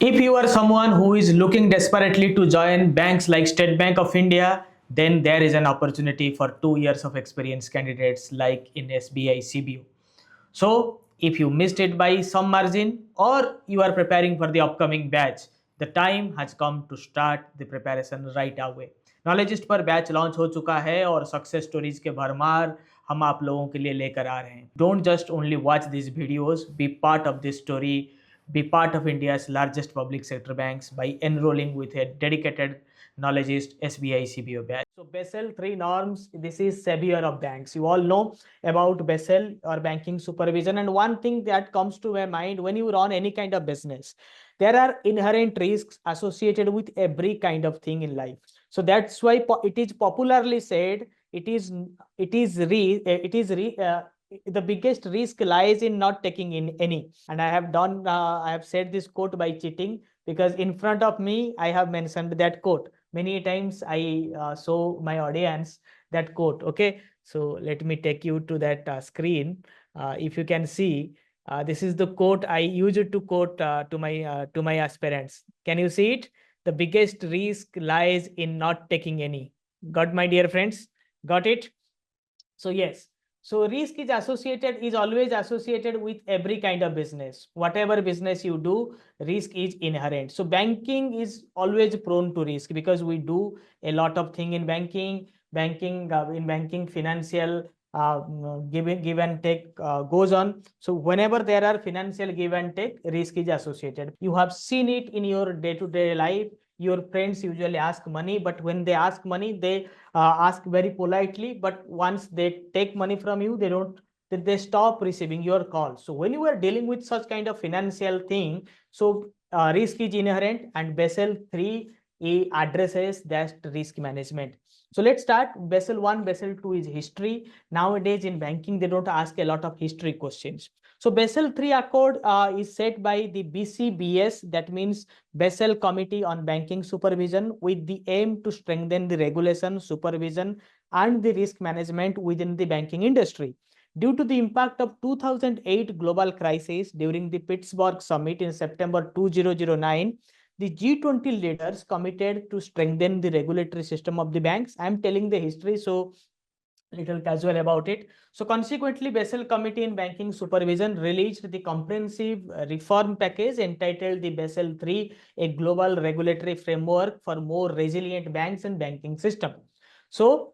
If you are someone who is looking desperately to join banks like State Bank of India, then there is an opportunity for 2 years of experience candidates like in SBI CBO. So, if you missed it by some margin or you are preparing for the upcoming batch, the time has come to start the preparation right away. नॉलेजिस्ट पर batch launch हो चुका है और success stories के भरमार हम आप लोगों के लिए लेकर आ रहे हैं. Don't just only watch this videos, be part of this story, be part of India's largest public sector banks by enrolling with a dedicated Knowledgist SBI CBO batch. So Basel III norms, this is savior of banks. You all know about Basel or banking supervision. And one thing that comes to my mind when you run any kind of business, there are inherent risks associated with every kind of thing in life. So that's why it is popularly said the biggest risk lies in not taking in any. And I have said this quote by cheating, because in front of me I have mentioned that quote many times. I show my audience that quote. Okay, so let me take you to that screen. If you can see, this is the quote I use it to quote to my aspirants. Can you see it? The biggest risk lies in not taking any. Got, my dear friends? Got it? So yes, so risk is always associated with every kind of business. Whatever business you do, risk is inherent. So banking is always prone to risk because we do a lot of thing in banking. In banking, financial give and take goes on. So whenever there are financial give and take, risk is associated. You have seen it in your day-to-day life. Your friends usually ask money, but when they ask money, they ask very politely, but once they take money from you, they stop receiving your call. So when you are dealing with such kind of financial thing, so risk is inherent, and Basel III addresses that risk management. So let's start. Basel I, Basel II is history. Nowadays in banking, they don't ask a lot of history questions. So Basel III Accord is set by the BCBS, that means Basel Committee on Banking Supervision, with the aim to strengthen the regulation, supervision, and the risk management within the banking industry. Due to the impact of 2008 global crisis during the Pittsburgh Summit in September 2009, the G20 leaders committed to strengthen the regulatory system of the banks. I am telling the history, so little casual about it. So consequently, Basel Committee in Banking Supervision released the comprehensive reform package entitled the Basel III, a global regulatory framework for more resilient banks and banking system. So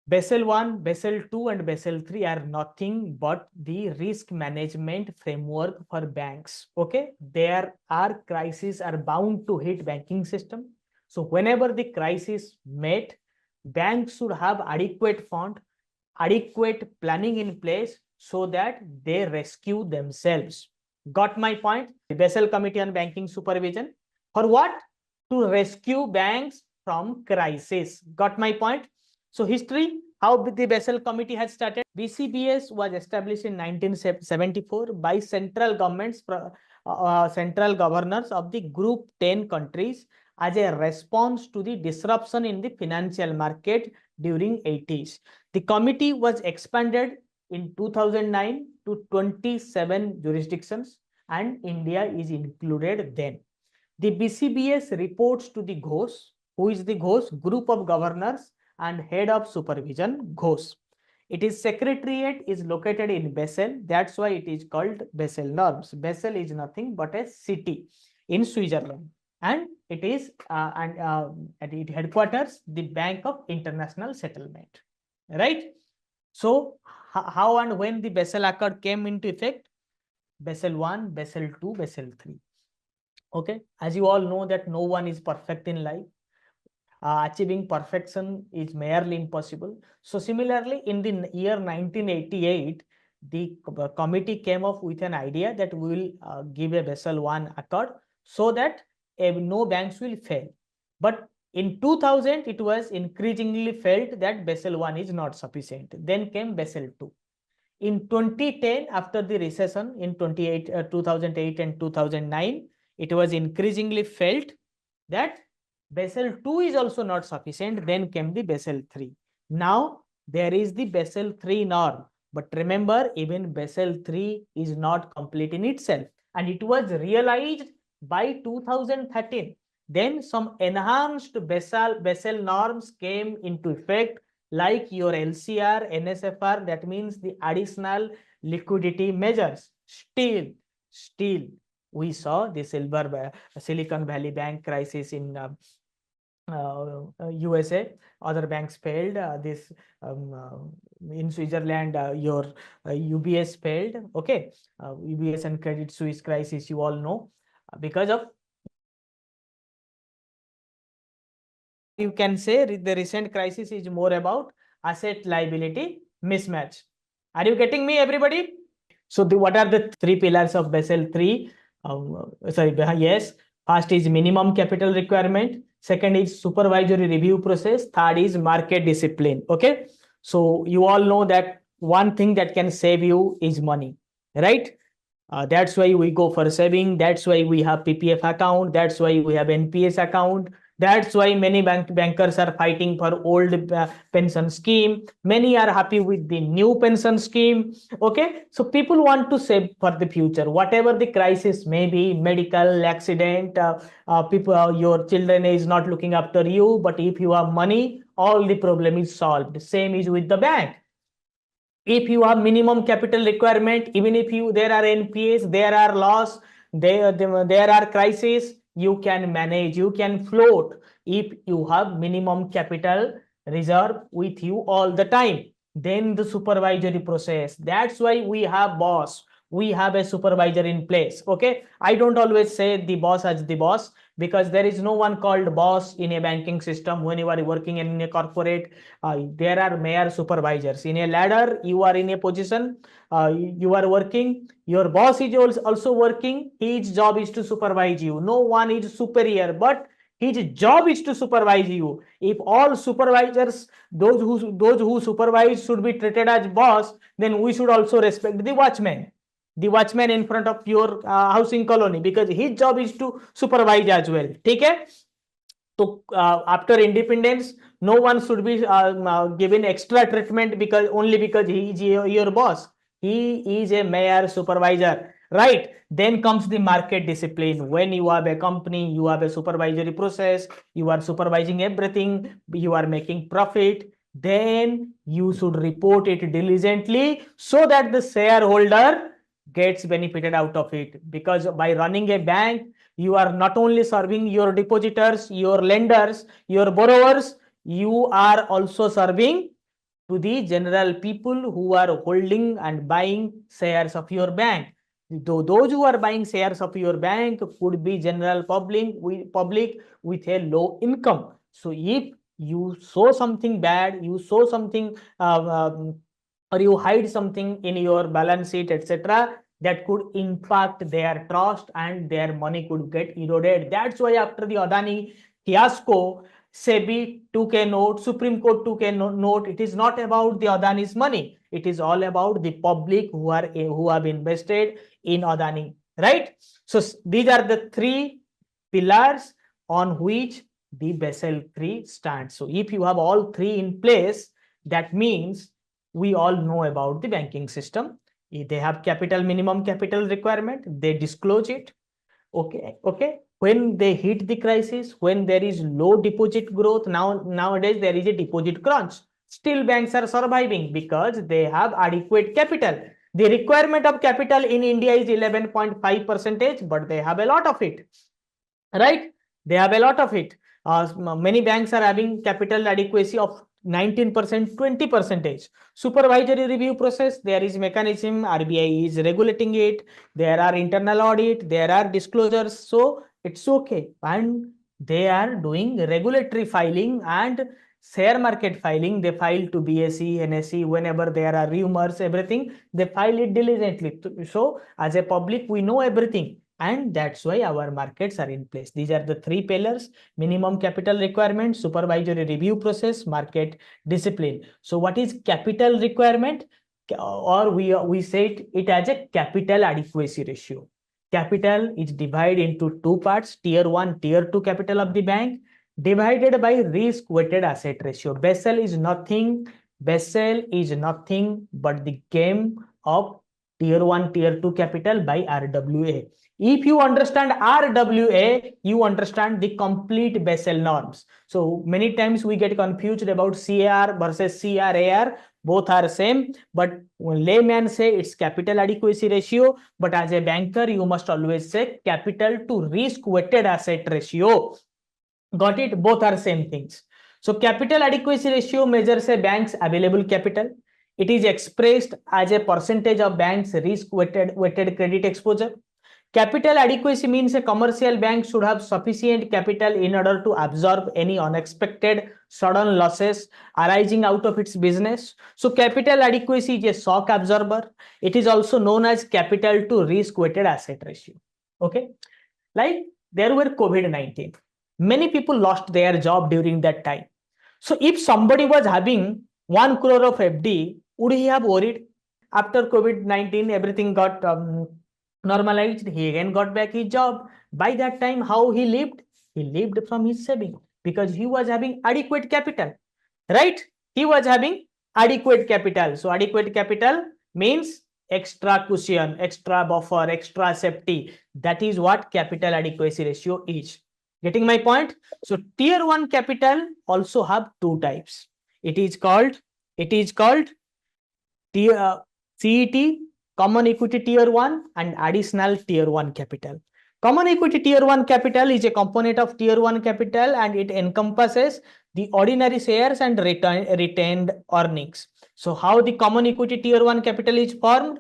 Basel I, Basel II, and Basel III are nothing but the risk management framework for banks. Okay, there are crises are bound to hit banking system. So whenever the crisis met, banks should have adequate fund, adequate planning in place so that they rescue themselves. Got my point? The Basel Committee on Banking Supervision. For what? To rescue banks from crisis. Got my point? So history, how the Basel Committee has started. BCBS was established in 1974 by central governments, central governors of the Group 10 countries as a response to the disruption in the financial market during 80s. The committee was expanded in 2009 to 27 jurisdictions, and India is included then. The BCBS reports to the GHOS. Who is the GHOS? Group of Governors and Head of Supervision, GHOS. Its secretariat is located in Basel. That's why it is called Basel norms. Basel is nothing but a city in Switzerland, and it is at its headquarters the Bank of International Settlement, right? So how and when the Basel Accord came into effect? Basel I, Basel II, Basel III. Okay, as you all know that no one is perfect in life. Achieving perfection is merely impossible. So similarly, in the year 1988, the committee came up with an idea that we will give a Basel I Accord so that no banks will fail. But in 2000, it was increasingly felt that Basel I is not sufficient. Then came Basel II. In 2010, after the recession in 2008 and 2009, it was increasingly felt that Basel II is also not sufficient. Then came the Basel III. Now there is the Basel III norm. But remember, even Basel III is not complete in itself. And it was realized by 2013. Then some enhanced Basel norms came into effect, like your LCR, NSFR, that means the additional liquidity measures. Still, we saw the Silicon Valley Bank crisis in USA. Other banks failed. In Switzerland, your UBS failed. Okay, UBS and Credit Suisse crisis, you all know, because of, you can say the recent crisis is more about asset liability mismatch. Are you getting me, everybody? So what are the three pillars of Basel III? Yes. First is minimum capital requirement. Second is supervisory review process. Third is market discipline. Okay. So you all know that one thing that can save you is money, right? That's why we go for saving. That's why we have PPF account. That's why we have NPS account. That's why many bankers are fighting for old pension scheme. Many are happy with the new pension scheme. Okay, so people want to save for the future, whatever the crisis may be, medical accident, your children is not looking after you, but if you have money, all the problem is solved. Same is with the bank. If you have minimum capital requirement, even if there are NPAs, there are loss, there are crises, you can manage, you can float if you have minimum capital reserve with you all the time. Then the supervisory process, that's why we have boss, we have a supervisor in place. Okay, I don't always say the boss as the boss, because there is no one called boss in a banking system. When you are working in a corporate, there are mere supervisors. In a ladder, you are in a position, you are working, your boss is also working, his job is to supervise you. No one is superior, but his job is to supervise you. If all supervisors, those who supervise, should be treated as boss, then we should also respect the watchman, in front of your housing colony, because his job is to supervise as well. Okay. So after independence, no one should be given extra treatment because he is your boss. He is a mere supervisor, right? Then comes the market discipline. When you have a company, you have a supervisory process, you are supervising everything, you are making profit, then you should report it diligently so that the shareholder gets benefited out of it. Because by running a bank, you are not only serving your depositors, your lenders, your borrowers, you are also serving to the general people who are holding and buying shares of your bank. Those who are buying shares of your bank could be general public with a low income. So if you show something bad, you show something or you hide something in your balance sheet, etc., that could impact their trust and their money could get eroded. That's why after the Adani fiasco, SEBI took a note, Supreme Court took a note. It is not about the Adani's money. It is all about the public who have invested in Adani, right? So these are the three pillars on which the Basel III stands. So if you have all three in place, that means we all know about the banking system. They have minimum capital requirement, they disclose it. Okay. When they hit the crisis, when there is low deposit growth, nowadays there is a deposit crunch. Still banks are surviving because they have adequate capital. The requirement of capital in India is 11.5%, but they have a lot of it, right? They have a lot of it. Many banks are having capital adequacy of 19%, 20%. Supervisory review process, there is mechanism, RBI is regulating it, there are internal audit, there are disclosures, so it's okay. And they are doing regulatory filing and share market filing. They file to BSE, NSE, whenever there are rumors, everything, they file it diligently. So as a public, we know everything. And that's why our markets are in place. These are the three pillars: minimum capital requirement, supervisory review process, market discipline. So what is capital requirement? Or we say it as a capital adequacy ratio. Capital is divided into two parts: tier 1, tier 2 capital of the bank, divided by risk weighted asset ratio. Basel is nothing but the game of tier 1, tier 2 capital by RWA. If you understand RWA, you understand the complete Basel norms. So many times we get confused about CAR versus CRAR. Both are same, but when layman say it's capital adequacy ratio, but as a banker, you must always say capital to risk weighted asset ratio. Got it? Both are same things. So capital adequacy ratio measures a bank's available capital. It is expressed as a percentage of bank's risk weighted credit exposure. Capital adequacy means a commercial bank should have sufficient capital in order to absorb any unexpected sudden losses arising out of its business. So capital adequacy is a shock absorber. It is also known as capital to risk weighted asset ratio. Okay. Like there were COVID-19. Many people lost their job during that time. So if somebody was having 1 crore of FD, would he have worried? After COVID-19, everything got normalized. He again got back his job. By that time, how he lived? He lived from his saving because he was having adequate capital, right? He was having adequate capital. So adequate capital means extra cushion, extra buffer, extra safety. That is what capital adequacy ratio is. Getting my point? So tier 1 capital also have two types. It is called CET, common equity tier 1 and additional tier 1 capital. Common equity tier 1 capital is a component of tier 1 capital and it encompasses the ordinary shares and retained earnings. So how the common equity tier 1 capital is formed?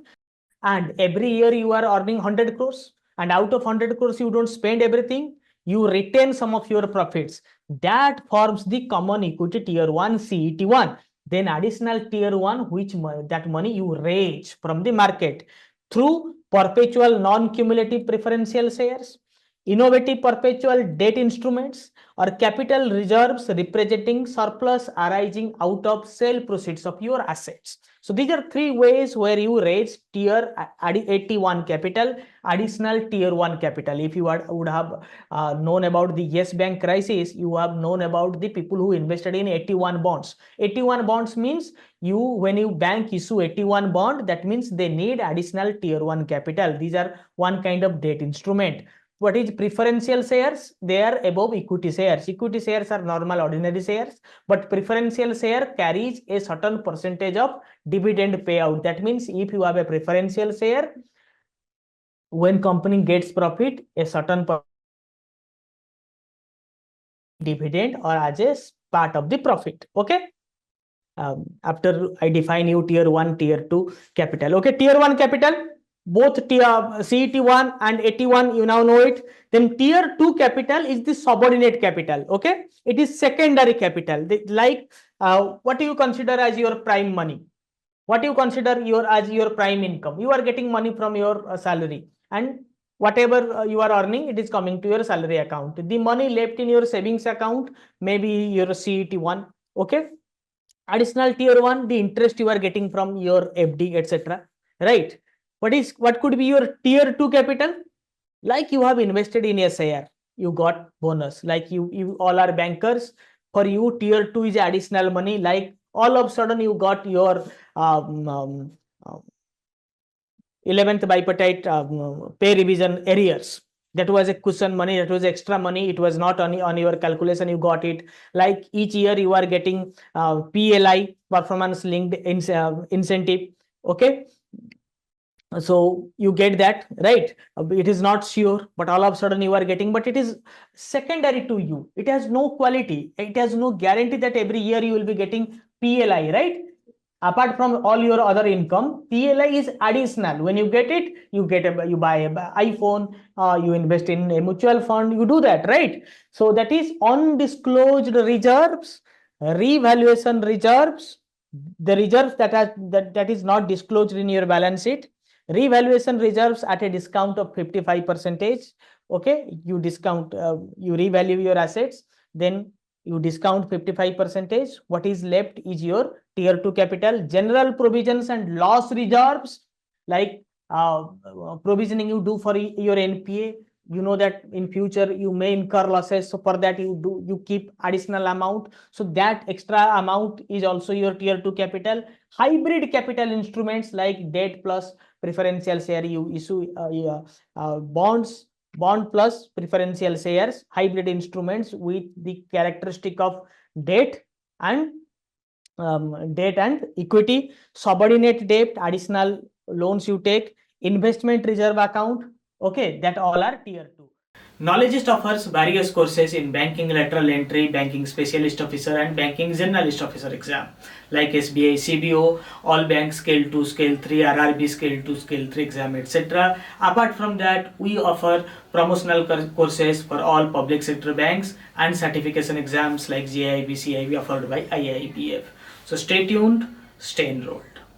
And every year you are earning 100 crores and out of 100 crores you don't spend everything, you retain some of your profits. That forms the common equity tier 1 CET1. Then additional tier 1, which that money you raise from the market through perpetual non-cumulative preferential shares, innovative perpetual debt instruments, or capital reserves representing surplus arising out of sale proceeds of your assets. So these are three ways where you raise tier 81 capital, additional tier 1 capital. If you would have known about the Yes Bank crisis, you have known about the people who invested in 81 bonds. 81 bonds means when you bank issue 81 bond, that means they need additional tier 1 capital. These are one kind of debt instrument. What is preferential shares? They are above equity shares. Equity shares are normal ordinary shares, but preferential share carries a certain percentage of dividend payout. That means if you have a preferential share, when company gets profit, a certain dividend or as a part of the profit. Okay. After I define you tier 1, tier 2 capital. Okay, tier 1 capital, both CET1 and 81, you now know it. Then tier 2 capital is the subordinate capital. Okay, it is secondary capital. Like what do you consider as your prime money? What you consider as your prime income? You are getting money from your salary, and whatever you are earning, it is coming to your salary account. The money left in your savings account, maybe your CET1. Okay. Additional tier 1, the interest you are getting from your FD, etc. Right? What could be your tier 2 capital? Like you have invested in SIR, you got bonus. Like you all are bankers. For you, tier 2 is additional money. Like all of a sudden you got your 11th bipartite pay revision arrears. That was a cushion money, that was extra money. It was not on your calculation, you got it. Like each year you are getting PLI, performance linked incentive. Okay. So you get that, right? It is not sure, but all of a sudden you are getting, but it is secondary to you. It has no quality. It has no guarantee that every year you will be getting PLI, right? Apart from all your other income, PLI is additional. When you get it, you buy an iPhone, you invest in a mutual fund, you do that, right? So that is undisclosed reserves, revaluation reserves, the reserves that is not disclosed in your balance sheet, revaluation reserves at a discount of 55%. Okay, you discount, you revalue your assets, then you discount 55%. What is left is your tier 2 capital. General provisions and loss reserves, like provisioning you do for your NPA. You know that in future you may incur losses, so for that you keep additional amount. So that extra amount is also your tier 2 capital. Hybrid capital instruments like debt plus preferential share, you issue bonds, bond plus preferential shares, hybrid instruments with the characteristic of debt and equity, subordinate debt, additional loans you take, investment reserve account. Okay, that all are tier 2. Knowledgist offers various courses in banking lateral entry, banking specialist officer, and banking generalist officer exam, like SBI CBO, all bank scale 2, scale 3, RRB scale 2, scale 3 exam, etc. Apart from that, we offer promotional courses for all public sector banks and certification exams like GIB, CIB offered by IIPF. So stay tuned, stay enrolled.